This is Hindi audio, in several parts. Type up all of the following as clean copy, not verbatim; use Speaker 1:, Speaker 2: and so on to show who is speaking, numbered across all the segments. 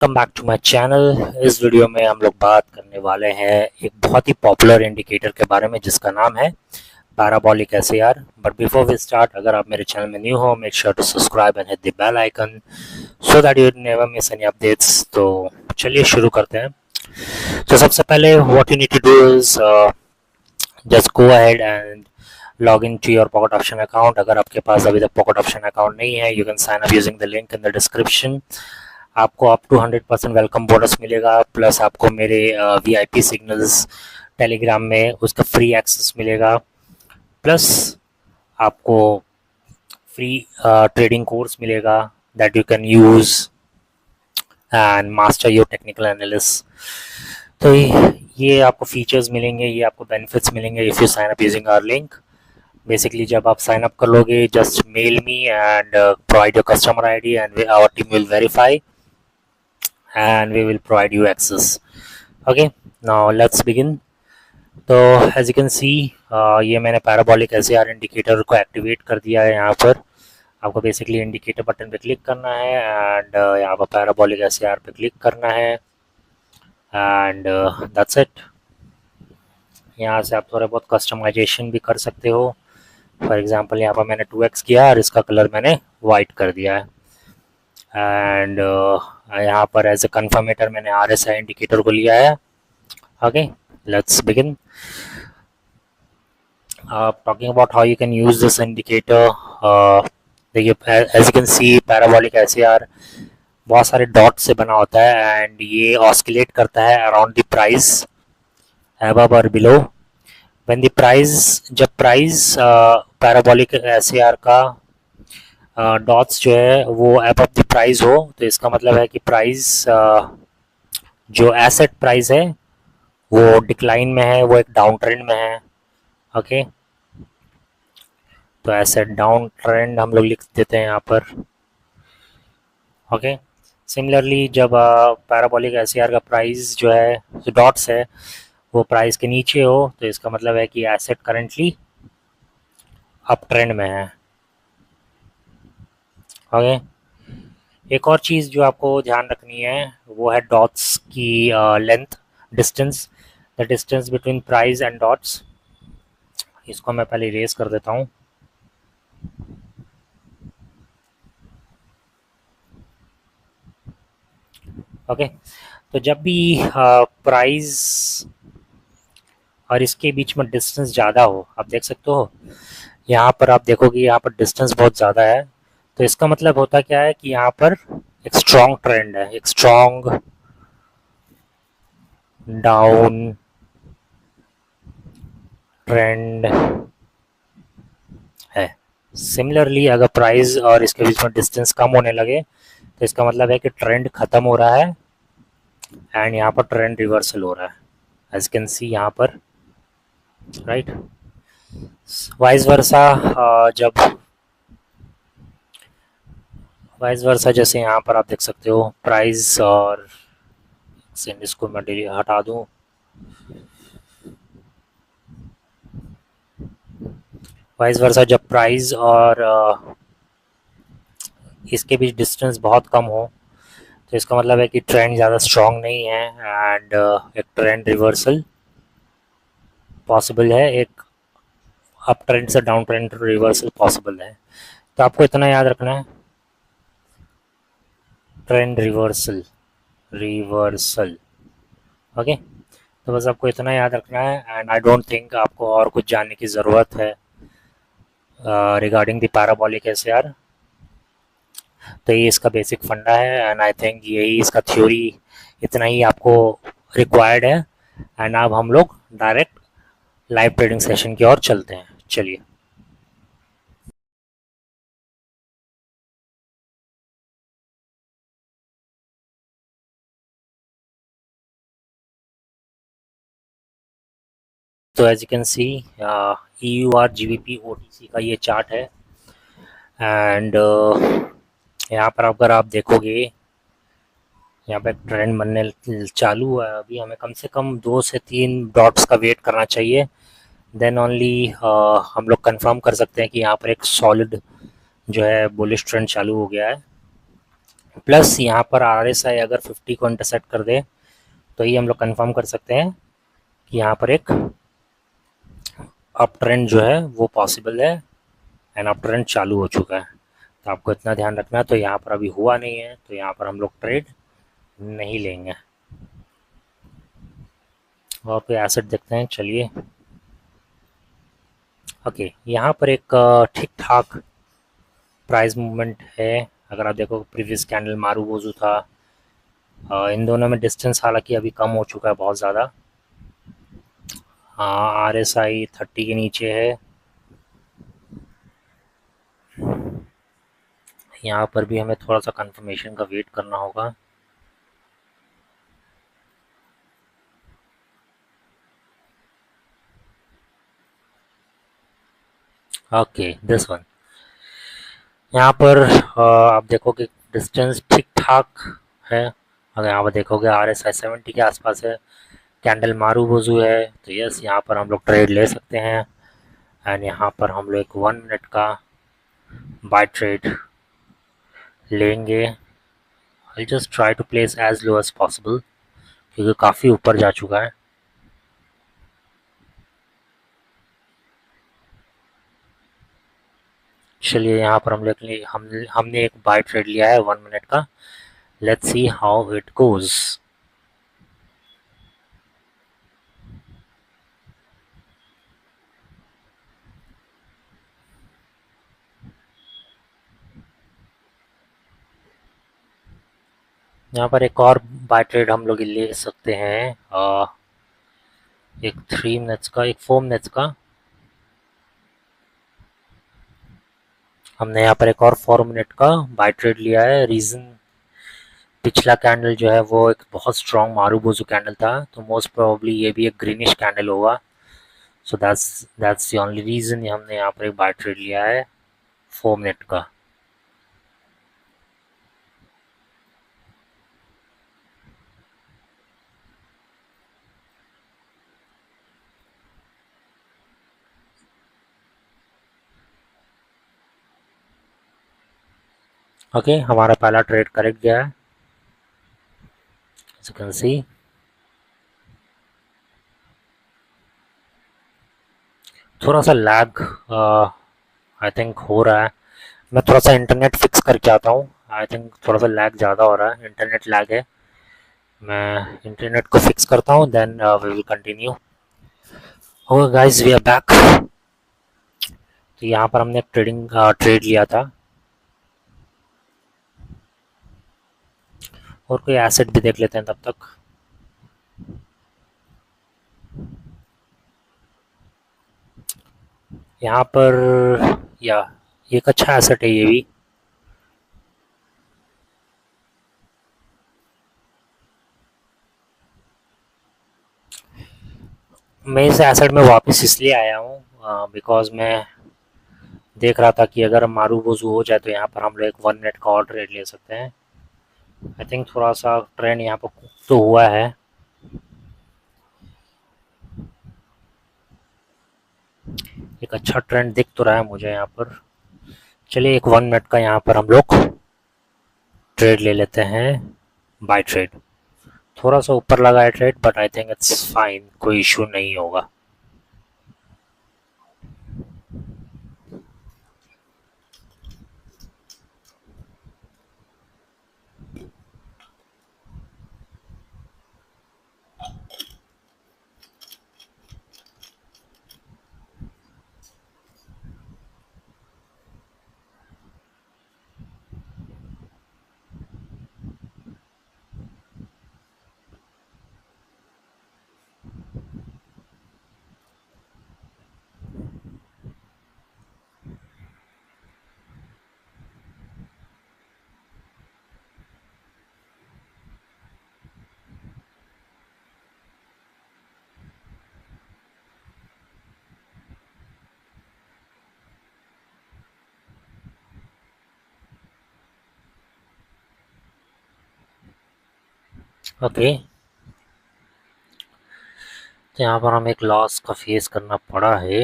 Speaker 1: Welcome back to my channel. इस वीडियो में हम लोग बात करने वाले हैं एक बहुत ही पॉपुलर इंडिकेटर के बारे में जिसका नाम है parabolic SAR. But before we start, अगर आप मेरे चैनल में न्यू हो, make sure to subscribe and hit the bell icon so that you never miss any updates. तो चलिए शुरू करते हैं। तो सबसे पहले what you need to do is just go ahead and log in to your Pocket Option account. अगर आपके पास अभी तक पॉकेट ऑप्शन अकाउंट नहीं है, you can sign up using the link in the description. आपको अप टू 100% वेलकम बोनस मिलेगा, प्लस आपको मेरे वीआईपी सिग्नल्स टेलीग्राम में उसका फ्री एक्सेस मिलेगा, प्लस आपको फ्री ट्रेडिंग कोर्स मिलेगा that you can use and master your technical analysis. तो ये आपको फीचर्स मिलेंगे, ये आपको बेनिफिट्स मिलेंगे if you sign up using our link. Basically जब आप साइन अप कर लोगे, just mail me and provide your customer ID and our team will verify and we will provide you access. Okay, now let's begin. तो as you can see, ये मैंने पैराबोलिक एसएआर इंडिकेटर को एक्टिवेट कर दिया है। यहाँ पर आपको बेसिकली इंडिकेटर बटन पे क्लिक करना है एंड यहाँ पर पैराबोलिक एसएआर पे क्लिक करना है एंड दैट्स इट। यहाँ से आप थोड़ा बहुत कस्टमाइजेशन भी कर सकते हो। फॉर एग्जांपल यहाँ पर मैंने 2x किया और इसका कलर मैंने वाइट कर दिया है एंड यहाँ पर एज ए कन्फर्मेटर मैंने RSI इंडिकेटर को लिया है। Okay, let's begin. Talking about how you can use this indicator. देखिए, as you can see parabolic SAR बहुत सारे डॉट से बना होता है एंड ये ऑस्किलेट करता है अराउंड द प्राइस अबव और बिलो। व्हेन द प्राइस, जब प्राइस पैराबोलिक एसएआर का डॉट्स जो है वो अबव द प्राइस हो, तो इसका मतलब है कि प्राइस जो एसेट प्राइस है वो डिक्लाइन में है, वो एक डाउन ट्रेंड में है। ओके, तो एसेट डाउन ट्रेंड हम लोग लिख देते हैं यहाँ पर। ओके, सिमिलरली जब पैराबोलिक एसएआर का प्राइस जो है, जो डॉट्स है, वो प्राइस के नीचे हो, तो इसका मतलब है कि एसेट करेंटली अप ट्रेंड में है। ओके, एक और चीज़ जो आपको ध्यान रखनी है वो है डॉट्स की length, distance, the distance between price and dots. इसको मैं पहले इरेज कर देता हूँ। ओके, तो जब भी प्राइस और इसके बीच में डिस्टेंस ज़्यादा हो, आप देख सकते हो यहाँ पर, आप देखोगे यहाँ पर डिस्टेंस बहुत ज़्यादा है, तो इसका मतलब होता क्या है कि यहाँ पर एक स्ट्रॉन्ग ट्रेंड है, एक स्ट्रॉन्ग डाउन ट्रेंड है। सिमिलरली अगर प्राइस और इसके बीच में डिस्टेंस कम होने लगे, तो इसका मतलब है कि ट्रेंड खत्म हो रहा है एंड यहाँ पर ट्रेंड रिवर्सल हो रहा है, एज कैन सी यहाँ पर, राइट। वाइस वर्सा जैसे यहाँ पर आप देख सकते हो प्राइस और इसको मैं हटा दूँ। वाइस वर्सा जब प्राइस और इसके बीच डिस्टेंस बहुत कम हो, तो इसका मतलब है कि ट्रेंड ज़्यादा स्ट्रॉन्ग नहीं है एंड एक ट्रेंड रिवर्सल पॉसिबल है, एक अप ट्रेंड से डाउन ट्रेंड रिवर्सल पॉसिबल है। तो आपको इतना याद रखना है, ट्रेंड रिवर्सल, ओके। तो बस आपको इतना याद रखना है एंड आई डोंट थिंक आपको और कुछ जानने की ज़रूरत है रिगार्डिंग द पैराबोलिक एसएआर। तो ये इसका बेसिक फंडा है एंड आई थिंक यही इसका थ्योरी, इतना ही आपको रिक्वायर्ड है। एंड अब हम लोग डायरेक्ट लाइव ट्रेडिंग सेशन की ओर चलते हैं। चलिए, तो as you can see EUR GBP OTC का ये चार्ट है एंड यहाँ पर अगर आप देखोगे, यहाँ पे ट्रेंड बनने चालू हुआ है। अभी हमें कम से कम 2 से 3 डॉट्स का वेट करना चाहिए, देन ओनली हम लोग कंफर्म कर सकते हैं कि यहाँ पर एक सॉलिड जो है बुलिश ट्रेंड चालू हो गया है। प्लस यहाँ पर RSI अगर 50 को इंटरसेक्ट कर दे तो ये हम लोग कंफर्म कर सकते हैं कि यहाँ पर एक अप ट्रेंड जो है वो पॉसिबल है एंड अप ट्रेंड चालू हो चुका है। तो आपको इतना ध्यान रखना है। तो यहाँ पर अभी हुआ नहीं है तो यहाँ पर हम लोग ट्रेड नहीं लेंगे। और कोई एसेट देखते हैं, चलिए। ओके, यहाँ पर एक ठीक ठाक प्राइस मूवमेंट है। अगर आप देखो प्रीवियस कैंडल मारूबोजू था, इन दोनों में डिस्टेंस हालांकि अभी कम हो चुका है बहुत ज़्यादा। RSI 30 के नीचे है। यहाँ पर भी हमें थोड़ा सा कंफर्मेशन का वेट करना होगा। Okay, this one. यहाँ पर आप देखोगे डिस्टेंस ठीक ठाक है। अगर यहाँ पर देखोगे RSI 70 के आसपास है, कैंडल मारूबोजू है, तो यस यहाँ पर हम लोग ट्रेड ले सकते हैं। एंड यहाँ पर हम लोग एक 1 मिनट का बाय ट्रेड लेंगे। I just try to place as low as possible क्योंकि काफ़ी ऊपर जा चुका है। चलिए, यहाँ पर हमने एक बाय ट्रेड लिया है 1 मिनट का। Let's see how it goes. यहाँ पर एक और बाय ट्रेड हम लोग ले सकते हैं, एक 3 मिनट्स का, एक 4 मिनट्स का। हमने यहाँ पर एक और 4 मिनट का बाय ट्रेड लिया है। रीज़न, पिछला कैंडल जो है वो एक बहुत स्ट्रॉन्ग मारूबोजू कैंडल था, तो मोस्ट प्रोबेबली ये भी एक ग्रीनिश कैंडल होगा। So that's the only reason हमने यहाँ पर एक बाय ट्रेड लिया है 4 मिनट का। ओके, हमारा पहला ट्रेड करेक्ट गया है, as you can see। थोड़ा सा लैग आई थिंक हो रहा है। मैं थोड़ा सा इंटरनेट फिक्स करके आता हूँ। आई थिंक थोड़ा सा लैग ज़्यादा हो रहा है, इंटरनेट लैग है। मैं इंटरनेट को फिक्स करता हूँ, then we will continue. Okay guys, we are back. तो यहाँ पर हमने ट्रेडिंग ट्रेड लिया था। और कोई एसेट भी देख लेते हैं तब तक। यहाँ पर या एक अच्छा एसेट है ये भी। मैं इस एसेट में वापस इसलिए आया हूँ बिकॉज मैं देख रहा था कि अगर मारूबोजू हो जाए तो यहाँ पर हम लोग एक 1 मिनट का और ट्रेड ले सकते हैं। आई थिंक थोड़ा सा ट्रेंड यहाँ पर तो हुआ है। एक अच्छा ट्रेंड दिख तो रहा है मुझे यहाँ पर। चलिए, एक 1 मिनट का यहाँ पर हम लोग ट्रेड ले लेते हैं, बाय ट्रेड। थोड़ा सा ऊपर लगा है trade, but I think it's fine, कोई इशू नहीं होगा। ओके, तो यहाँ पर हमें एक लॉस का फेस करना पड़ा है।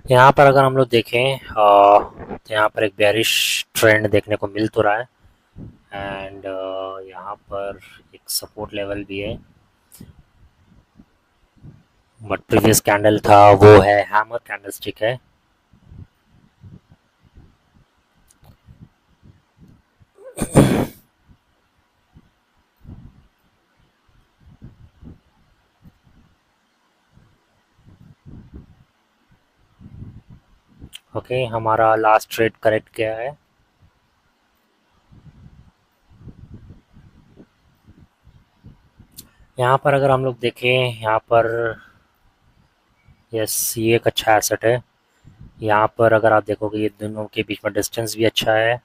Speaker 1: यहाँ पर अगर हम लोग देखें तो यहाँ पर एक बेयरिश ट्रेंड देखने को मिल तो रहा है, एंड यहाँ पर एक सपोर्ट लेवल भी है, बट प्रीवियस कैंडल था वो है हैमर कैंडलस्टिक है। ओके, हमारा लास्ट ट्रेड करेक्ट किया है। यहाँ पर अगर हम लोग देखें, यहाँ पर यस, ये एक अच्छा एसेट है। यहाँ पर अगर आप देखोगे ये दोनों के बीच में डिस्टेंस भी अच्छा है,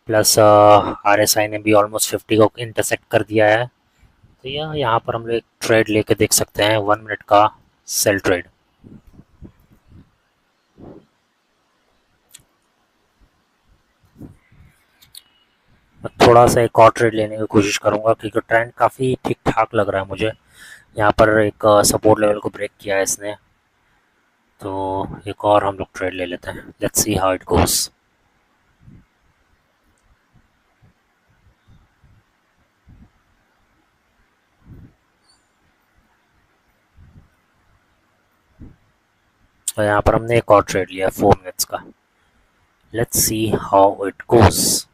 Speaker 1: प्लस आर एस आई ने भी ऑलमोस्ट 50 को इंटरसेक्ट कर दिया है। तो यहाँ पर हम लोग एक ट्रेड लेके देख सकते हैं, 1 मिनट का सेल ट्रेड। थोड़ा सा एक और ट्रेड लेने की कोशिश करूंगा क्योंकि ट्रेंड काफ़ी ठीक ठाक लग रहा है मुझे। यहाँ पर एक सपोर्ट लेवल को ब्रेक किया है इसने, तो एक और हम लोग ट्रेड ले लेते हैं। Let's see how it goes. तो यहाँ पर हमने एक और ट्रेड लिया 4 मिनट्स का। Let's see how it goes.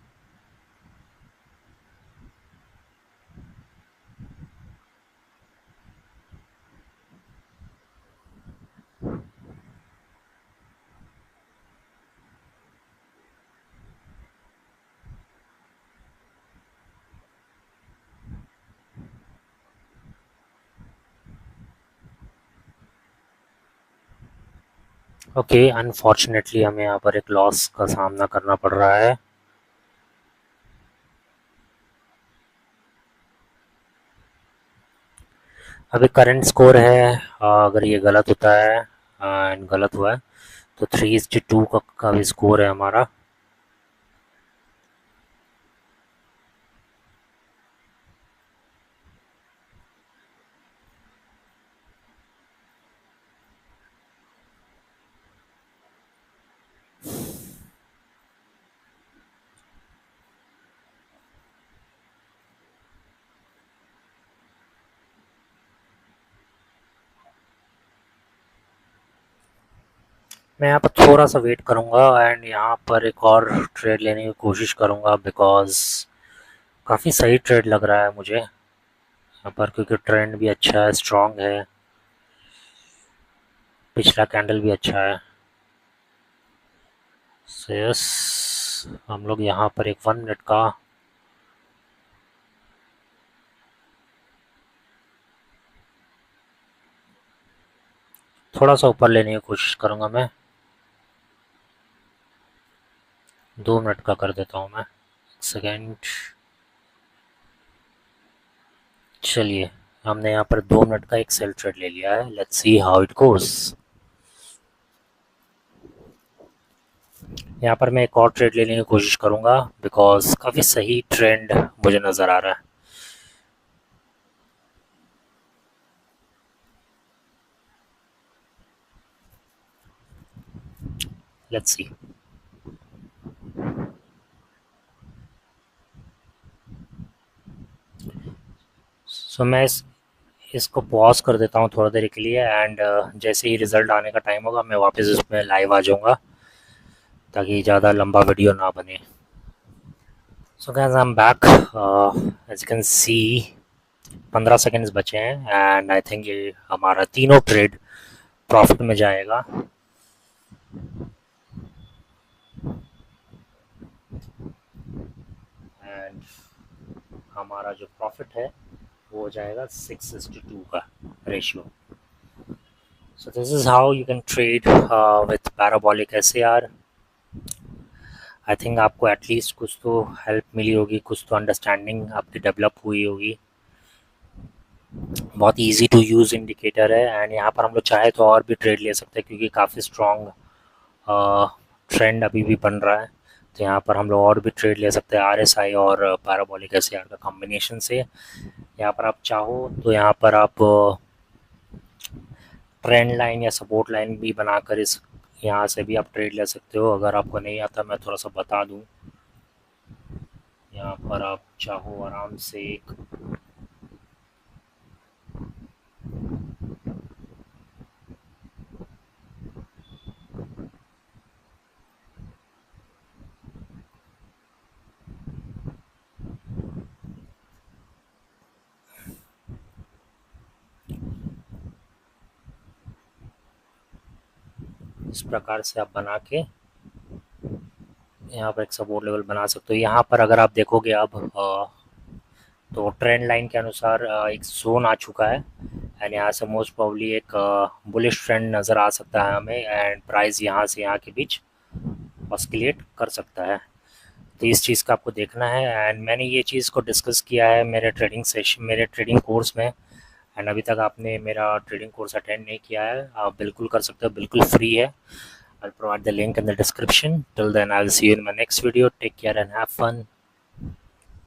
Speaker 1: Okay, unfortunately हमें यहाँ पर एक लॉस का सामना करना पड़ रहा है। अभी करंट स्कोर है, अगर ये गलत होता है एंड गलत हुआ है तो 3:2 का भी स्कोर है हमारा। मैं यहाँ पर थोड़ा सा वेट करूँगा एंड यहाँ पर एक और ट्रेड लेने की कोशिश करूँगा, बिकॉज़ काफ़ी सही ट्रेड लग रहा है मुझे यहाँ पर, क्योंकि ट्रेंड भी अच्छा है, स्ट्रॉन्ग है, पिछला कैंडल भी अच्छा है। सो यस, हम लोग यहाँ पर एक 1 मिनट का थोड़ा सा ऊपर लेने की कोशिश करूँगा। मैं 2 मिनट का कर देता हूँ मैं, 1 सेकेंड। चलिए, हमने यहाँ पर 2 मिनट का एक सेल ट्रेड ले लिया है। Let's see how it goes. यहाँ पर मैं एक और ट्रेड लेने की कोशिश करूँगा, बिकॉज काफ़ी सही ट्रेंड मुझे नज़र आ रहा है। Let's see. सो मैं इसको पॉज कर देता हूँ थोड़ा देर के लिए, एंड जैसे ही रिज़ल्ट आने का टाइम होगा मैं वापस इसमें लाइव आ जाऊँगा, ताकि ज़्यादा लंबा वीडियो ना बने। So guys, I am back. As you can see 15 seconds बचे हैं एंड आई थिंक ये हमारा तीनों ट्रेड प्रॉफिट में जाएगा। एंड हमारा जो प्रॉफिट है वो हो जाएगा 6:2 का ratio. So this is how you can trade with parabolic SAR. I think आपको एटलीस्ट कुछ तो हेल्प मिली होगी, कुछ तो अंडरस्टैंडिंग आपकी डेवलप हुई होगी। बहुत इजी टू यूज़ इंडिकेटर है, एंड यहाँ पर हम लोग चाहे तो और भी ट्रेड ले सकते हैं क्योंकि काफ़ी स्ट्रॉन्ग ट्रेंड अभी भी बन रहा है। तो यहाँ पर हम लोग और भी ट्रेड ले सकते हैं RSI और पैराबोलिक SAR का कॉम्बिनेशन से। यहाँ पर आप चाहो तो यहाँ पर आप ट्रेंड लाइन या सपोर्ट लाइन भी बनाकर इस यहाँ से भी आप ट्रेड ले सकते हो। अगर आपको नहीं आता मैं थोड़ा सा बता दूँ, यहाँ पर आप चाहो आराम से एक इस प्रकार से आप बना के यहाँ पर एक सपोर्ट लेवल बना सकते हो। यहाँ पर अगर आप देखोगे अब तो ट्रेंड लाइन के अनुसार एक जोन आ चुका है एंड यहाँ से मोस्ट प्रॉब्ली एक बुलिश ट्रेंड नज़र आ सकता है हमें, एंड प्राइस यहाँ से यहाँ के बीच ऑस्किलेट कर सकता है। तो इस चीज़ का आपको देखना है, एंड मैंने ये चीज़ को डिस्कस किया है मेरे ट्रेडिंग कोर्स में। एंड अभी तक आपने मेरा ट्रेडिंग कोर्स अटेंड नहीं किया है, आप बिल्कुल कर सकते हो, बिल्कुल फ्री है। I'll provide the link in the description. Till then, I'll see you in my next video. Take care and have fun.